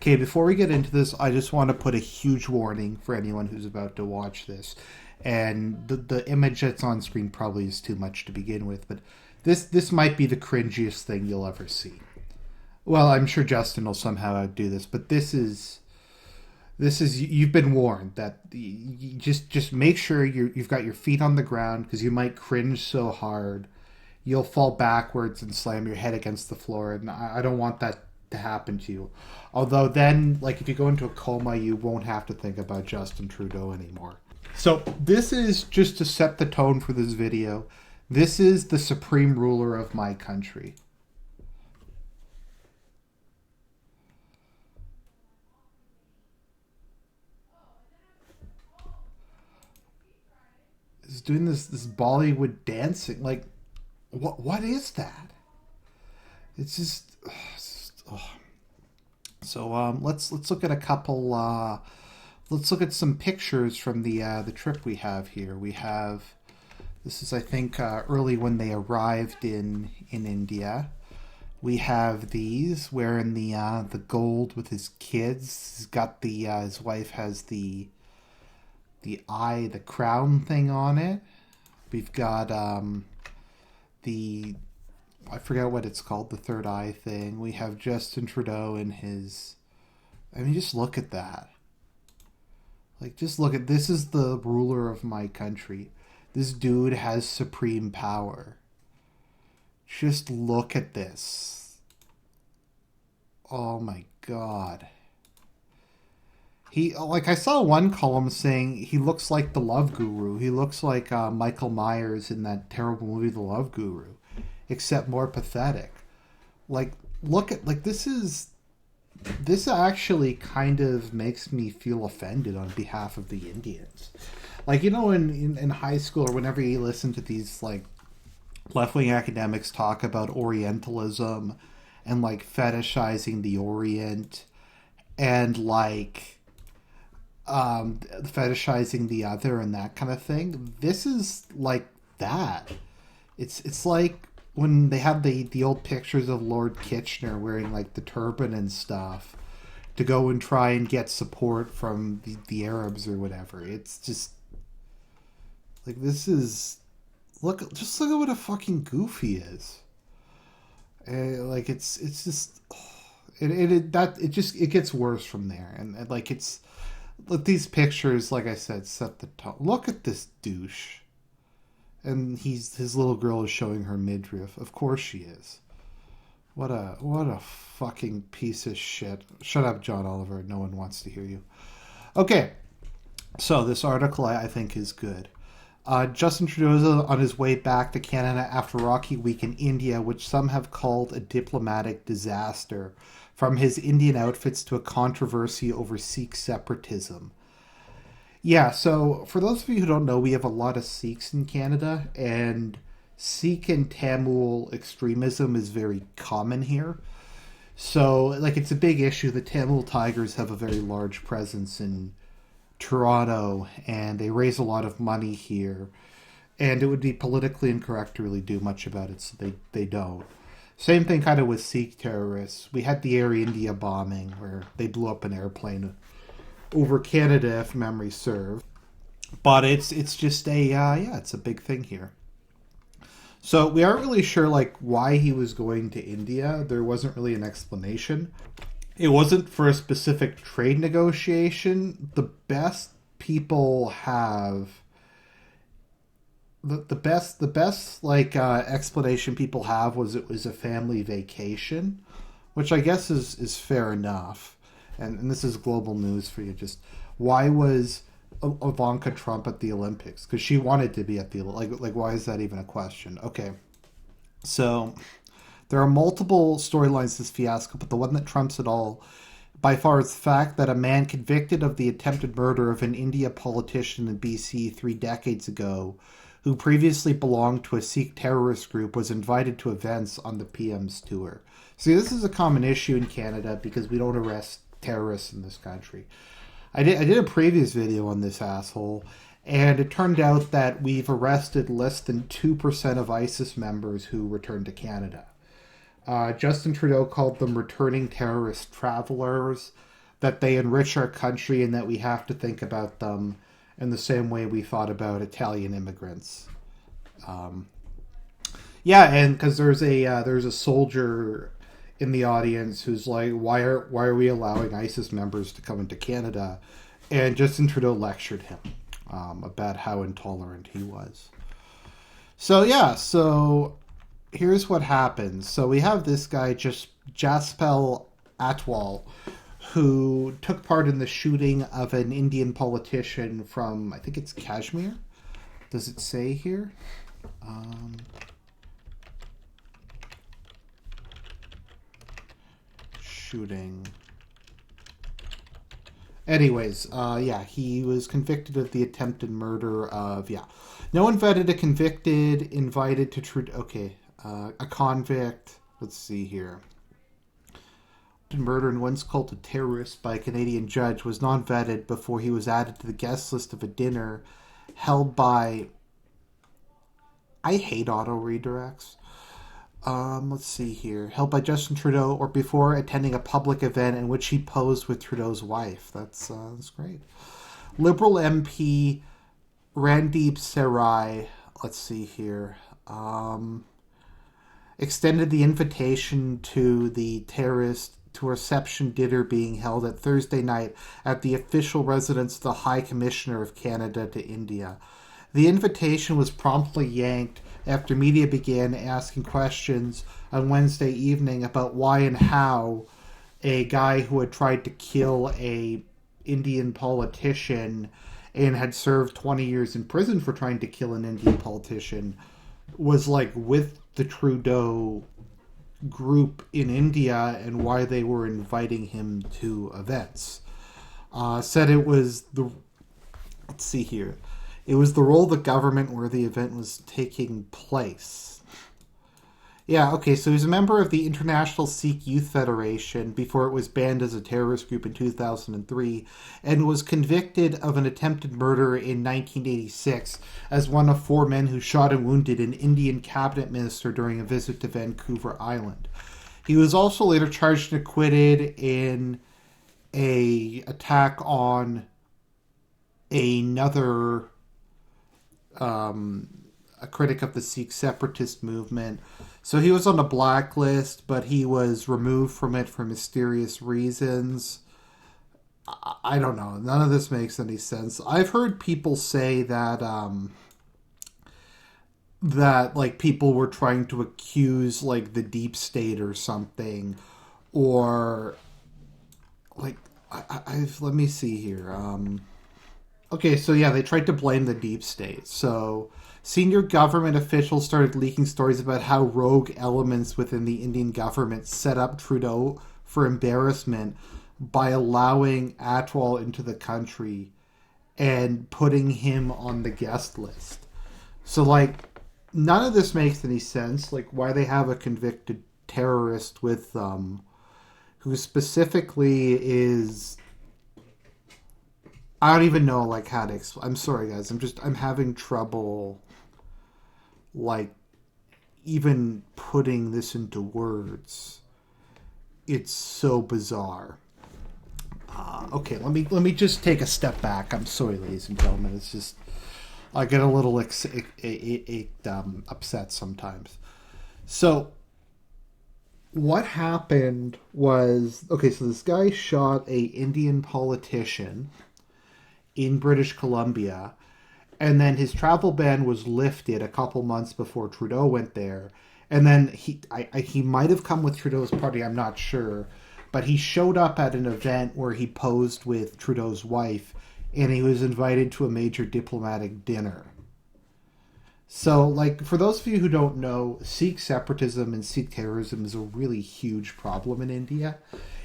Okay, before we get into this, I just want to put a huge warning for anyone who's about to watch this. And the image that's on screen probably is too much to begin with, but this might be the cringiest thing you'll ever see. Well, I'm sure Justin will somehow outdo this, but this is you've been warned that you just make sure you've got your feet on the ground because you might cringe so hard you'll fall backwards and slam your head against the floor, and I don't want that to happen to you. Although then, like if you go into a coma, you won't have to think about Justin Trudeau anymore. So this is just to set the tone for this video. This is the supreme ruler of my country. Is doing this Bollywood dancing. Like, what is that? It's just, oh. So let's look at a couple. Let's look at some pictures from the trip we have here. We have this is I think early when they arrived in India. We have these wearing the gold with his kids. He's got his wife has the crown thing on it. We've got the I forget what it's called, the third eye thing. We have Justin Trudeau in his. I mean, just look at that. Like, just look at this is the ruler of my country. This dude has supreme power. Just look at this. Oh my god. He like I saw one column saying he looks like the Love Guru. He looks like Michael Myers in that terrible movie, The Love Guru, except more pathetic. Like, look at like this actually kind of makes me feel offended on behalf of the Indians. Like, you know, in high school or whenever you listen to these like left-wing academics talk about Orientalism and like fetishizing the Orient and like fetishizing the other and that kind of thing. This is like that. It's like when they have the old pictures of Lord Kitchener wearing like the turban and stuff to go and try and get support from the Arabs or whatever. It's just like this is just look at what a fucking goof he is. Like it's just it gets worse from there, and like it's look these pictures like I said set the tone. Look at this douche. And his little girl is showing her midriff. Of course she is. What a fucking piece of shit. Shut up, John Oliver. No one wants to hear you. Okay, so this article I think is good. Justin Trudeau is on his way back to Canada after Rocky Week in India, which some have called a diplomatic disaster, from his Indian outfits to a controversy over Sikh separatism. Yeah, so for those of you who don't know, we have a lot of Sikhs in Canada, and Sikh and Tamil extremism is very common here. So, like, it's a big issue. The Tamil Tigers have a very large presence in Toronto, and they raise a lot of money here. And it would be politically incorrect to really do much about it, so they don't. Same thing kind of with Sikh terrorists. We had the Air India bombing, where they blew up an airplane over Canada, if memory serves. But it's just it's a big thing here. So we aren't really sure like why he was going to India. There wasn't really an explanation. It wasn't for a specific trade negotiation. The best people have the best like explanation people have was it was a family vacation, which I guess is fair enough. And this is global news for you. Just why was Ivanka Trump at the Olympics? Because she wanted to be at the like. Why is that even a question? Okay, so there are multiple storylines to this fiasco, but the one that trumps it all by far is the fact that a man convicted of the attempted murder of an India politician in BC 3 decades ago, who previously belonged to a Sikh terrorist group, was invited to events on the PM's tour. See, this is a common issue in Canada because we don't arrest terrorists in this country. I did a previous video on this asshole, and it turned out that we've arrested less than 2% of ISIS members who returned to Canada. Justin Trudeau called them returning terrorist travelers. that they enrich our country and that we have to think about them in the same way we thought about Italian immigrants. Yeah, and because there's a soldier in the audience who's like, why are we allowing ISIS members to come into Canada? And Justin Trudeau lectured him about how intolerant he was. So yeah, so here's what happens. So we have this guy, Jaspal Atwal, who took part in the shooting of an Indian politician from, I think it's Kashmir. Does it say here? Shooting. Anyways, yeah, he was convicted of the attempted murder of, yeah. No one vetted a convicted, invited to Trudeau. Okay, a convict. Let's see here. Murder and once called a terrorist by a Canadian judge was non-vetted before he was added to the guest list of a dinner held by... I hate auto redirects. Let's see here. Held by Justin Trudeau or before attending a public event in which he posed with Trudeau's wife. That's great. Liberal MP Randeep Sarai, let's see here, extended the invitation to the terrorist to a reception dinner being held at Thursday night at the official residence of the High Commissioner of Canada to India. The invitation was promptly yanked after media began asking questions on Wednesday evening about why and how a guy who had tried to kill a Indian politician and had served 20 years in prison for trying to kill an Indian politician was like with the Trudeau group in India and why they were inviting him to events. Said it was the... Let's see here. It was the role of the government where the event was taking place. Yeah, okay, so he's a member of the International Sikh Youth Federation before it was banned as a terrorist group in 2003 and was convicted of an attempted murder in 1986 as one of 4 men who shot and wounded an Indian cabinet minister during a visit to Vancouver Island. He was also later charged and acquitted in a attack on another... a critic of the Sikh separatist movement. So he was on a blacklist, but he was removed from it for mysterious reasons. I don't know. None of this makes any sense. I've heard people say that that like people were trying to accuse like the deep state or something, or like I've let me see here. Okay, so yeah, they tried to blame the deep state. So senior government officials started leaking stories about how rogue elements within the Indian government set up Trudeau for embarrassment by allowing Atwal into the country and putting him on the guest list. So, like, none of this makes any sense. Like, why they have a convicted terrorist with them who specifically is... I don't even know, like, how to explain. I'm sorry, guys. I'm having trouble, like, even putting this into words. It's so bizarre. Okay, let me just take a step back. I'm sorry, ladies and gentlemen. It's just, I get a little upset sometimes. So, what happened was, okay, so this guy shot a Indian politician in British Columbia, and then his travel ban was lifted a couple months before Trudeau went there. And then he might have come with Trudeau's party, I'm not sure, but he showed up at an event where he posed with Trudeau's wife, and he was invited to a major diplomatic dinner. So, like, for those of you who don't know, Sikh separatism and Sikh terrorism is a really huge problem in India.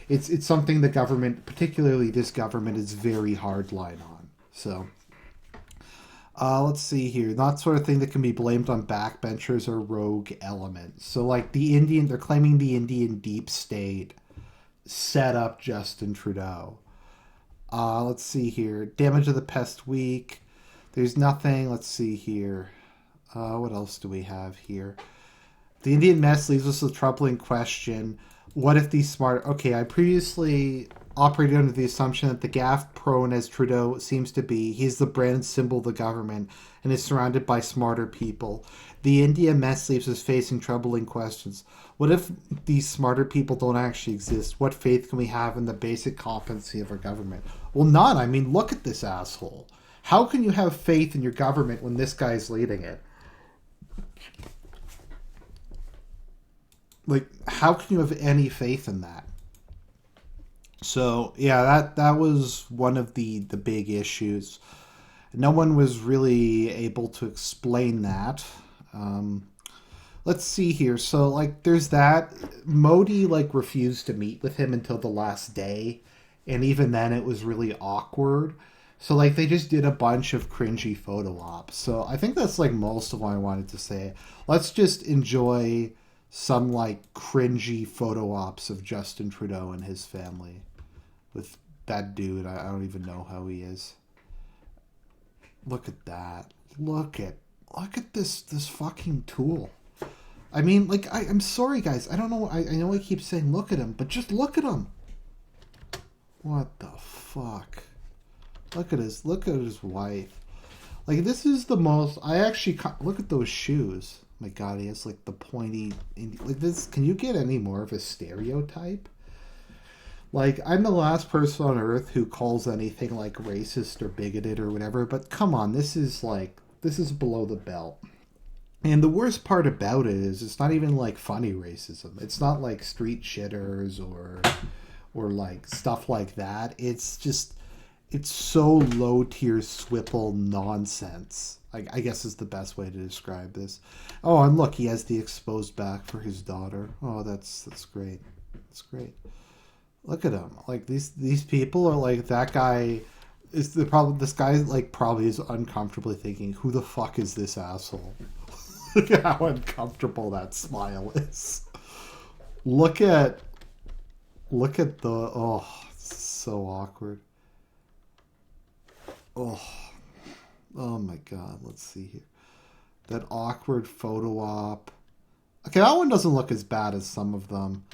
It's something the government, particularly this government, is very hardline on. So, let's see here. That sort of thing that can be blamed on backbenchers or rogue elements. So, like, they're claiming the Indian deep state set up Justin Trudeau. Let's see here. Damage of the past week. There's nothing. Let's see here. What else do we have here? The Indian mess leaves us with a troubling question. What if these smart... Okay, I previously operating under the assumption that the gaff prone as Trudeau seems to be, he's the brand symbol of the government and is surrounded by smarter people. The India mess leaves us facing troubling questions. What if these smarter people don't actually exist? What faith can we have in the basic competency of our government? Well, none. I mean, look at this asshole. How can you have faith in your government when this guy's leading it? Like, how can you have any faith in that? So yeah, that was one of the big issues. No one was really able to explain that. Um, let's see here. So like, there's that. Modi like refused to meet with him until the last day, and even then, it was really awkward. So like, they just did a bunch of cringy photo ops. So I think that's like most of what I wanted to say. Let's just enjoy some like cringy photo ops of Justin Trudeau and his family with that dude. I don't even know how he is. Look at that. Look at this fucking tool. I mean, like, I'm sorry, guys. I don't know. I know I keep saying look at him, but just look at him. What the fuck? Look at his wife. Like, this is the most. I actually look at those shoes. My God, he has like the pointy. Like this. Can you get any more of a stereotype? Like, I'm the last person on earth who calls anything like racist or bigoted or whatever, but come on, this is below the belt. And the worst part about it is it's not even like funny racism. It's not like street shitters or like stuff like that. It's just it's so low tier swipple nonsense. I guess is the best way to describe this. Oh, and look, he has the exposed back for his daughter. Oh, that's great. That's great. Look at him. Like these people are like that guy is the problem. This guy like probably is uncomfortably thinking, who the fuck is this asshole? Look at how uncomfortable that smile is. Look at the it's so awkward. Oh my God. Let's see here. That awkward photo op. Okay, that one doesn't look as bad as some of them.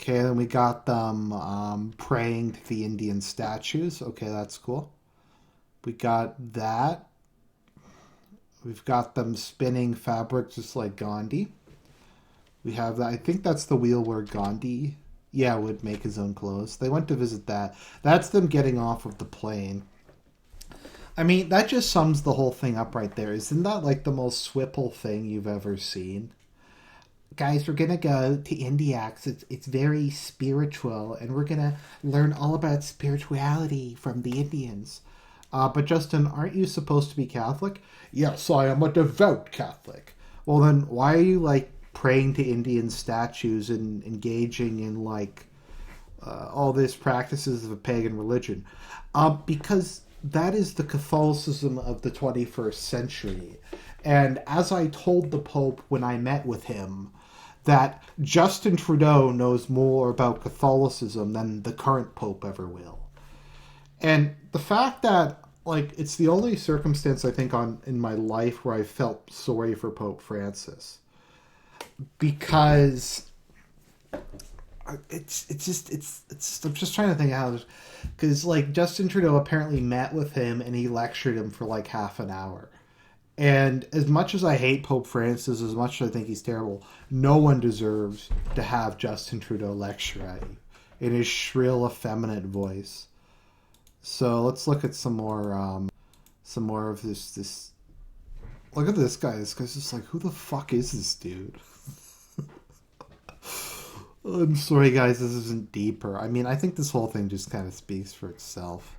Okay, then we got them praying to the Indian statues. Okay, that's cool. We got that. We've got them spinning fabric just like Gandhi. We have that. I think that's the wheel where Gandhi, would make his own clothes. They went to visit that. That's them getting off of the plane. I mean, that just sums the whole thing up right there. Isn't that like the most swipple thing you've ever seen? Guys, we're gonna go to India because it's very spiritual, and we're gonna learn all about spirituality from the Indians. But Justin, aren't you supposed to be Catholic? Yes, I am a devout Catholic. Well, then why are you like praying to Indian statues and engaging in like all these practices of a pagan religion? Because that is the Catholicism of the 21st century. And as I told the Pope when I met with him, that Justin Trudeau knows more about Catholicism than the current Pope ever will. And the fact that, like, it's the only circumstance I think in my life where I felt sorry for Pope Francis. Because it's I'm just trying to think how, because like Justin Trudeau apparently met with him and he lectured him for like half an hour. And as much as I hate Pope Francis, as much as I think he's terrible, no one deserves to have Justin Trudeau lecture at you in his shrill, effeminate voice. So let's look at some more of this. Look at this guy. This guy's just like, who the fuck is this dude? I'm sorry, guys. This isn't deeper. I mean, I think this whole thing just kind of speaks for itself.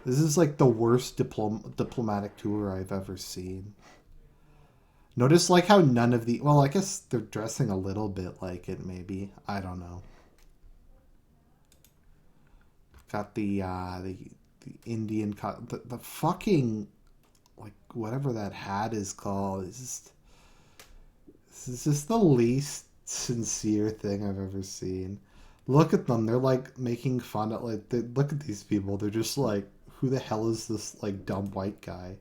This is like the worst diplomatic tour I've ever seen. Notice like how none of the... Well, I guess they're dressing a little bit like it, maybe. I don't know. Got the Indian... The fucking... Like, whatever that hat is called. This is just the least sincere thing I've ever seen. Look at them. They're like making fun of... Like, look at these people. They're just like... Who the hell is this, like, dumb white guy?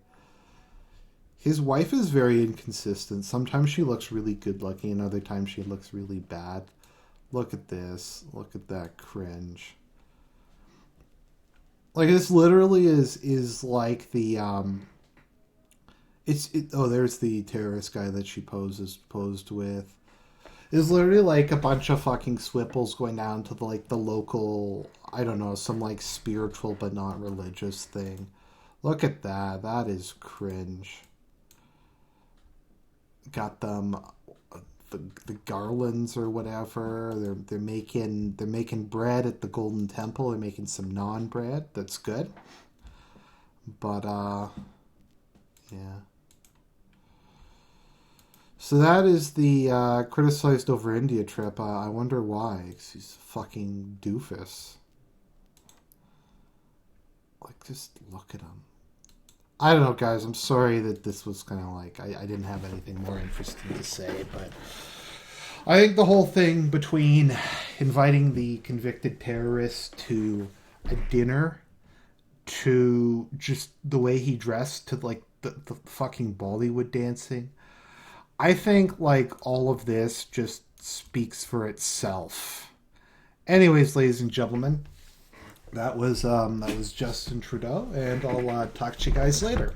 His wife is very inconsistent. Sometimes she looks really good looking, and other times she looks really bad. Look at this. Look at that cringe. Like this literally is like the oh, there's the terrorist guy that she posed with. It's literally like a bunch of fucking swipples going down to the local, I don't know, some like spiritual but not religious thing. Look at that. That is cringe. Got them the garlands or whatever. They're making bread at the Golden Temple. They're making some non bread. That's good. But yeah. So that is the criticized over India trip. I wonder why. 'Cause he's a fucking doofus. Like, just look at him. I don't know, guys. I'm sorry that this was kind of like I didn't have anything more interesting to say, but I think the whole thing between inviting the convicted terrorist to a dinner, to just the way he dressed, to like the fucking Bollywood dancing, I think like all of this just speaks for itself. Anyways, ladies and gentlemen, that was Justin Trudeau, and I'll talk to you guys later.